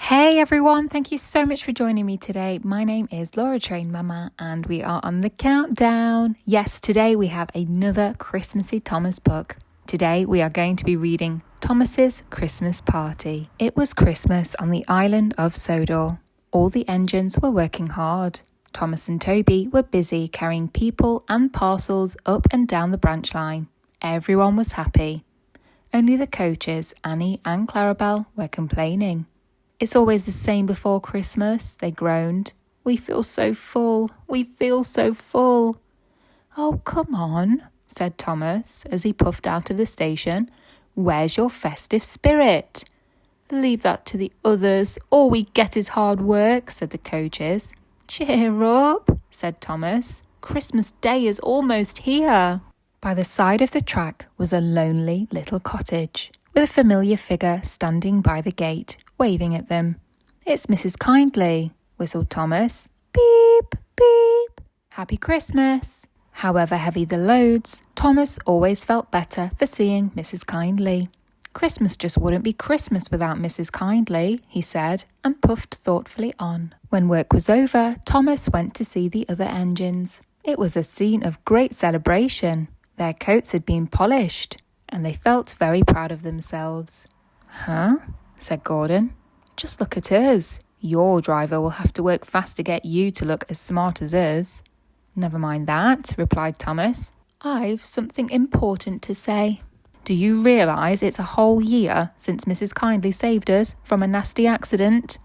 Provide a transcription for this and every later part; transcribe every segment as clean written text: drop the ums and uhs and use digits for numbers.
Hey everyone, thank you so much for joining me today. My name is Laura Train Mama and we are on the countdown. Yes, today we have another Christmassy Thomas book. Today we are going to be reading Thomas's Christmas Party. It was Christmas on the island of Sodor. All the engines were working hard. Thomas and Toby were busy carrying people and parcels up and down the branch line. Everyone was happy. Only the coaches, Annie and Clarabelle, were complaining. It's always the same before Christmas, they groaned. We feel so full. Oh, come on, said Thomas as he puffed out of the station. Where's your festive spirit? Leave that to the others. All we get is hard work, said the coaches. Cheer up, said Thomas. Christmas Day is almost here. By the side of the track was a lonely little cottage, with a familiar figure standing by the gate, waving at them. It's Mrs. Kindly, whistled Thomas. Beep, beep. Happy Christmas. However heavy the loads, Thomas always felt better for seeing Mrs. Kindly. Christmas just wouldn't be Christmas without Mrs. Kindly, he said, and puffed thoughtfully on. When work was over, Thomas went to see the other engines. It was a scene of great celebration. Their coats had been polished, and they felt very proud of themselves. Huh? Said Gordon. Just look at us. Your driver will have to work fast to get you to look as smart as us. Never mind that, replied Thomas. I've something important to say. Do you realise it's a whole year since Mrs. Kindly saved us from a nasty accident?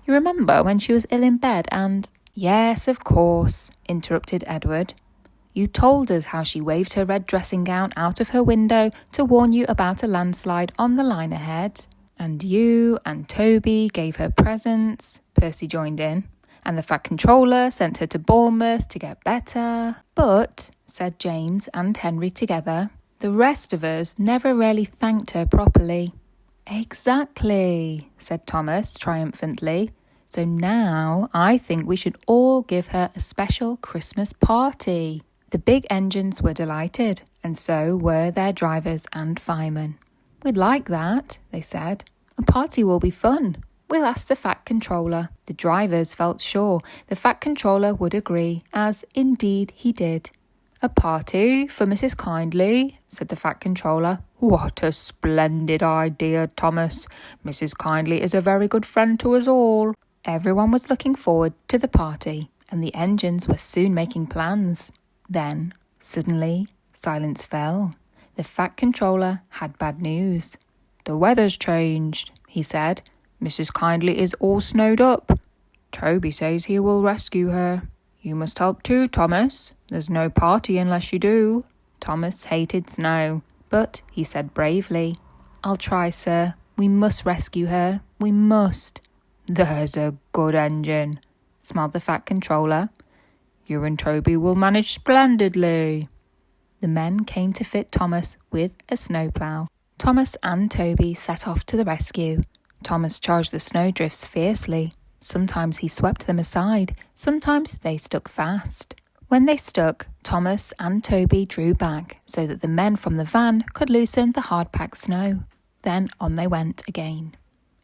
You remember when she was ill in bed and... Yes, of course, interrupted Edward. You told us how she waved her red dressing gown out of her window to warn you about a landslide on the line ahead. And you and Toby gave her presents, Percy joined in, and the Fat Controller sent her to Bournemouth to get better. But, said James and Henry together, the rest of us never really thanked her properly. Exactly, said Thomas triumphantly. So now I think we should all give her a special Christmas party. The big engines were delighted, and so were their drivers and firemen. We'd like that, they said. A party will be fun. We'll ask the Fat Controller. The drivers felt sure the Fat Controller would agree, as indeed he did. A party for Mrs. Kindly, said the Fat Controller. What a splendid idea, Thomas. Mrs. Kindly is a very good friend to us all. Everyone was looking forward to the party, and the engines were soon making plans. Then, suddenly, silence fell. The Fat Controller had bad news. The weather's changed, he said. Mrs. Kindly is all snowed up. Toby says he will rescue her. You must help too, Thomas. There's no party unless you do. Thomas hated snow, but he said bravely, I'll try, sir. We must rescue her. We must. There's a good engine, smiled the Fat Controller. You and Toby will manage splendidly. The men came to fit Thomas with a snowplough. Thomas and Toby set off to the rescue. Thomas charged the snowdrifts fiercely. Sometimes he swept them aside, sometimes they stuck fast. When they stuck, Thomas and Toby drew back so that the men from the van could loosen the hard-packed snow. Then on they went again.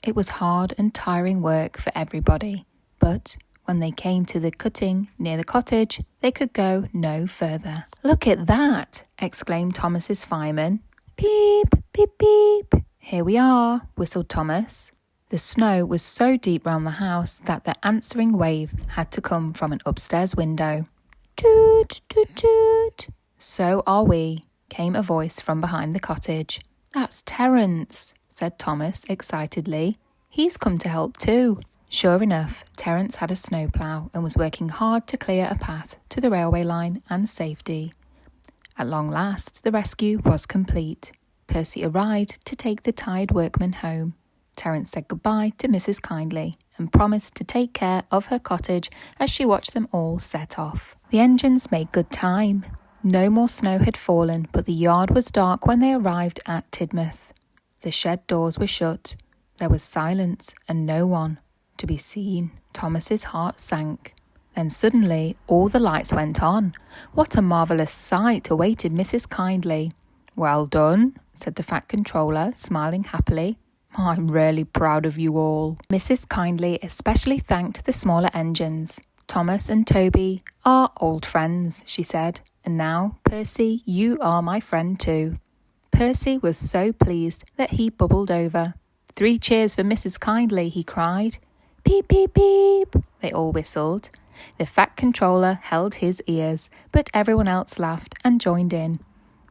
It was hard and tiring work for everybody, but when they came to the cutting near the cottage, they could go no further. Look at that, exclaimed Thomas's fireman. Beep, beep, beep. Here we are, whistled Thomas. The snow was so deep round the house that the answering wave had to come from an upstairs window. Toot, toot, toot. So are we, came a voice from behind the cottage. That's Terence, said Thomas excitedly. He's come to help too. Sure enough, Terence had a snowplough and was working hard to clear a path to the railway line and safety. At long last, the rescue was complete. Percy arrived to take the tired workmen home. Terence said goodbye to Mrs. Kindly and promised to take care of her cottage as she watched them all set off. The engines made good time. No more snow had fallen, but the yard was dark when they arrived at Tidmouth. The shed doors were shut. There was silence and no one to be seen. Thomas's heart sank. Then suddenly all the lights went on. What a marvellous sight awaited Mrs. Kindly. Well done, said the Fat Controller, smiling happily. I'm really proud of you all. Mrs. Kindly especially thanked the smaller engines. Thomas and Toby are old friends, she said. And now, Percy, you are my friend too. Percy was so pleased that he bubbled over. 3 cheers for Mrs. Kindly, he cried. Beep, beep, beep, they all whistled. The Fat Controller held his ears, but everyone else laughed and joined in.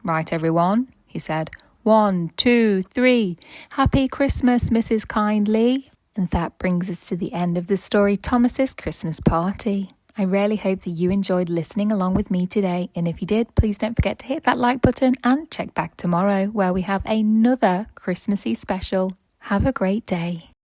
Right, everyone, he said. 1, 2, 3. Happy Christmas, Mrs. Kindly. And that brings us to the end of the story, Thomas's Christmas Party. I really hope that you enjoyed listening along with me today. And if you did, please don't forget to hit that like button and check back tomorrow where we have another Christmassy special. Have a great day.